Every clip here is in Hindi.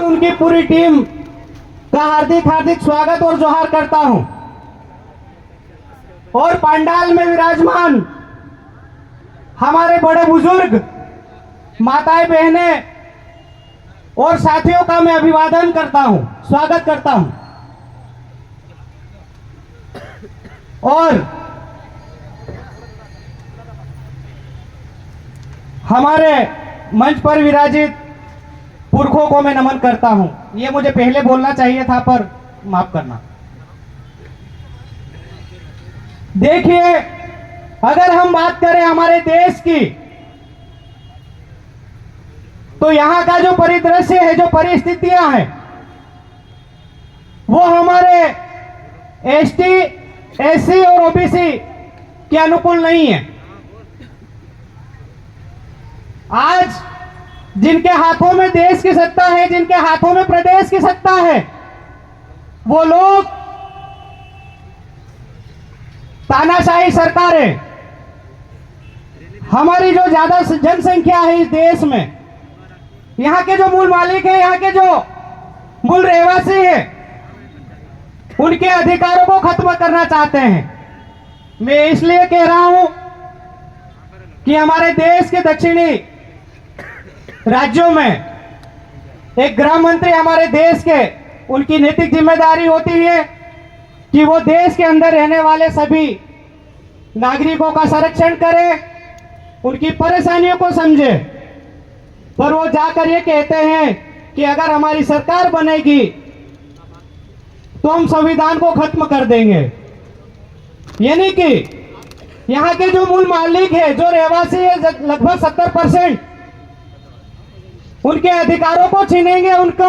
उनकी पूरी टीम का हार्दिक हार्दिक स्वागत और जोहार करता हूं। और पंडाल में विराजमान हमारे बड़े बुजुर्ग, माताएं, बहनें और साथियों का मैं अभिवादन करता हूं, स्वागत करता हूं। और हमारे मंच पर विराजित पुरखों को मैं नमन करता हूं। ये मुझे पहले बोलना चाहिए था, पर माफ करना। देखिए, अगर हम बात करें हमारे देश की, तो यहां का जो परिदृश्य है, जो परिस्थितियां हैं, वो हमारे एसटी, एससी और ओबीसी के अनुकूल नहीं है। आज जिनके हाथों में देश की सत्ता है, जिनके हाथों में प्रदेश की सत्ता है, वो लोग तानाशाही सरकारें, हमारी जो ज्यादा जनसंख्या है इस देश में, यहाँ के जो मूल मालिक है, यहाँ के जो मूल रहवासी है, उनके अधिकारों को खत्म करना चाहते हैं। मैं इसलिए कह रहा हूं कि हमारे देश के दक्षिणी राज्यों में एक गृह मंत्री हमारे देश के, उनकी नैतिक जिम्मेदारी होती है कि वो देश के अंदर रहने वाले सभी नागरिकों का संरक्षण करे, उनकी परेशानियों को समझे। पर वो जाकर ये कहते हैं कि अगर हमारी सरकार बनेगी तो हम संविधान को खत्म कर देंगे। यानी कि यहाँ के जो मूल मालिक है, जो रहवासी है, लगभग 70%, उनके अधिकारों को छीनेंगे, उनको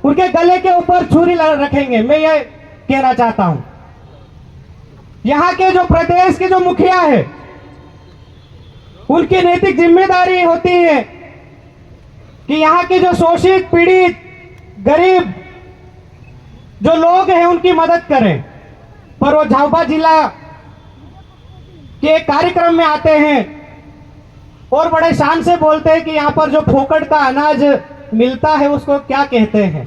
उनके गले के ऊपर छुरी रखेंगे। मैं ये कहना चाहता हूं। यहाँ के जो प्रदेश के जो मुखिया है, उनकी नैतिक जिम्मेदारी होती है कि यहाँ के जो शोषित, पीड़ित, गरीब जो लोग हैं, उनकी मदद करें। पर वो झाबुआ जिला के एक कार्यक्रम में आते हैं और बड़े शान से बोलते हैं कि यहाँ पर जो फोकट का अनाज मिलता है उसको क्या कहते हैं।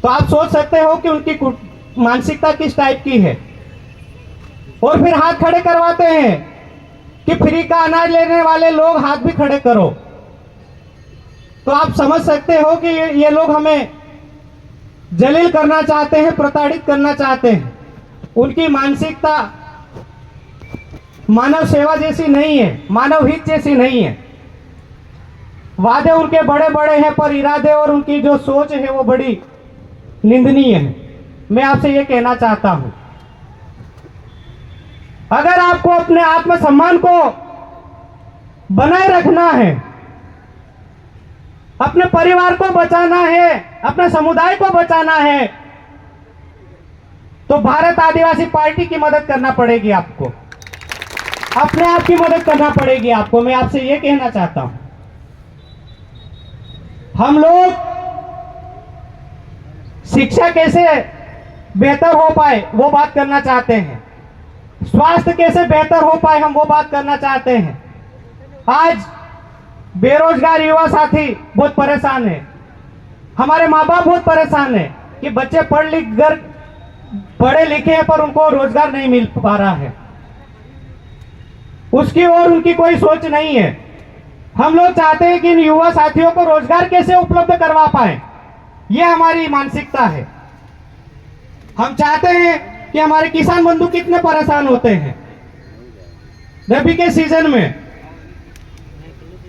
तो आप सोच सकते हो कि उनकी मानसिकता किस टाइप की है। और फिर हाथ खड़े करवाते हैं कि फ्री का अनाज लेने वाले लोग हाथ भी खड़े करो। तो आप समझ सकते हो कि ये लोग हमें जलील करना चाहते हैं, प्रताड़ित करना चाहते हैं। उनकी मानसिकता मानव सेवा जैसी नहीं है, मानव हित जैसी नहीं है। वादे उनके बड़े बड़े हैं, पर इरादे और उनकी जो सोच है वो बड़ी निंदनीय है। मैं आपसे ये कहना चाहता हूं, अगर आपको अपने आत्मसम्मान को बनाए रखना है, अपने परिवार को बचाना है, अपने समुदाय को बचाना है, तो भारत आदिवासी पार्टी की मदद करना पड़ेगी आपको, अपने आप की मदद करना पड़ेगी आपको। मैं आपसे यह कहना चाहता हूं, हम लोग शिक्षा कैसे बेहतर हो पाए वो बात करना चाहते हैं, स्वास्थ्य कैसे बेहतर हो पाए हम वो बात करना चाहते हैं। आज बेरोजगार युवा साथी बहुत परेशान है, हमारे माँ बाप बहुत परेशान है कि बच्चे पढ़े लिखे हैं पर उनको रोजगार नहीं मिल पा रहा है, उसकी और उनकी कोई सोच नहीं है। हम लोग चाहते हैं कि इन युवा साथियों को रोजगार कैसे उपलब्ध करवा पाए, ये हमारी मानसिकता है। हम चाहते हैं कि हमारे किसान बंधु कितने परेशान होते हैं, रबी के सीजन में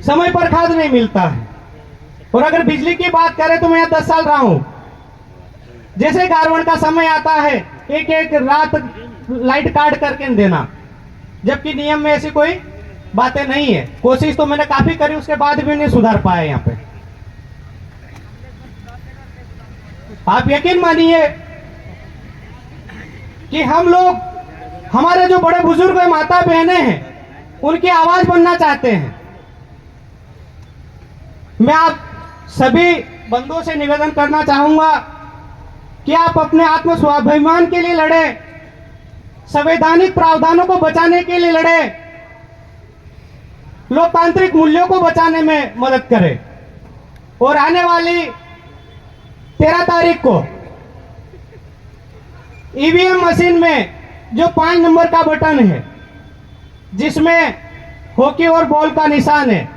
समय पर खाद नहीं मिलता है। और अगर बिजली की बात करें तो मैं यहाँ 10 साल रहा हूं, जैसे गारवण का समय आता है एक एक रात लाइट काट करके देना, जबकि नियम में ऐसी कोई बातें नहीं है। कोशिश तो मैंने काफी करी, उसके बाद भी नहीं सुधार पाया यहाँ पे। आप यकीन मानिए कि हम लोग, हमारे जो बड़े बुजुर्ग हैं, माता बहनें हैं, उनकी आवाज बनना चाहते हैं। मैं आप सभी बंधुओं से निवेदन करना चाहूंगा कि आप अपने आत्म स्वाभिमान के लिए लड़े, संवैधानिक प्रावधानों को बचाने के लिए लड़े, लोकतांत्रिक मूल्यों को बचाने में मदद करें। और आने वाली 13 तारीख को ईवीएम मशीन में जो 5 नंबर का बटन है, जिसमें हॉकी और बॉल का निशान है,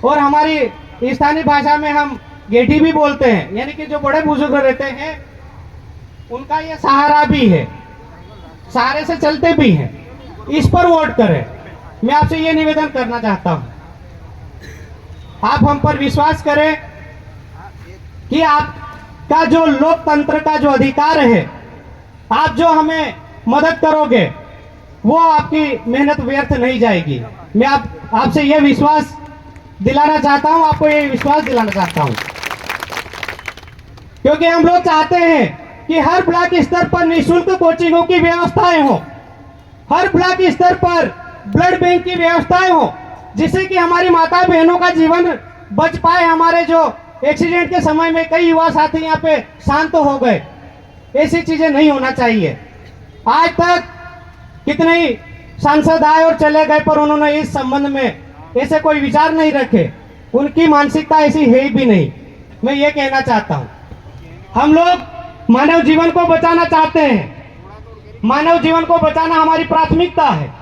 और हमारी स्थानीय भाषा में हम गेठी भी बोलते हैं, यानी कि जो बड़े बुजुर्ग रहते हैं उनका ये सहारा भी है, सहारे से चलते भी हैं। इस पर वोट करें। मैं आपसे ये निवेदन करना चाहता हूं, आप हम पर विश्वास करें कि आपका जो लोकतंत्र का जो अधिकार है, आप जो हमें मदद करोगे, वो आपकी मेहनत व्यर्थ नहीं जाएगी। मैं आपसे यह विश्वास दिलाना चाहता हूं, आपको ये विश्वास दिलाना चाहता हूं, क्योंकि हम लोग चाहते हैं कि हर ब्लॉक स्तर पर निःशुल्क कोचिंगों की व्यवस्थाएं हो, हर ब्लॉक स्तर पर ब्लड बैंक की व्यवस्थाएं हो, जिससे कि हमारी माता बहनों का जीवन बच पाए। हमारे जो एक्सीडेंट के समय में कई युवा साथी यहाँ पे शांत हो गए, ऐसी चीजें नहीं होना चाहिए। आज तक कितने ही सांसद आए और चले गए, पर उन्होंने इस संबंध में ऐसे कोई विचार नहीं रखे, उनकी मानसिकता ऐसी है भी नहीं। मैं ये कहना चाहता हूँ, हम लोग मानव जीवन को बचाना चाहते हैं, मानव जीवन को बचाना हमारी प्राथमिकता है।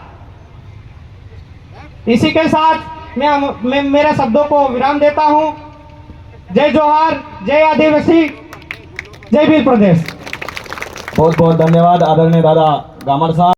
इसी के साथ मैं मेरे शब्दों को विराम देता हूं। जय जोहार, जय आदिवासी, जय वीर प्रदेश। बहुत बहुत धन्यवाद आदरणीय दादा गामड़ साहब।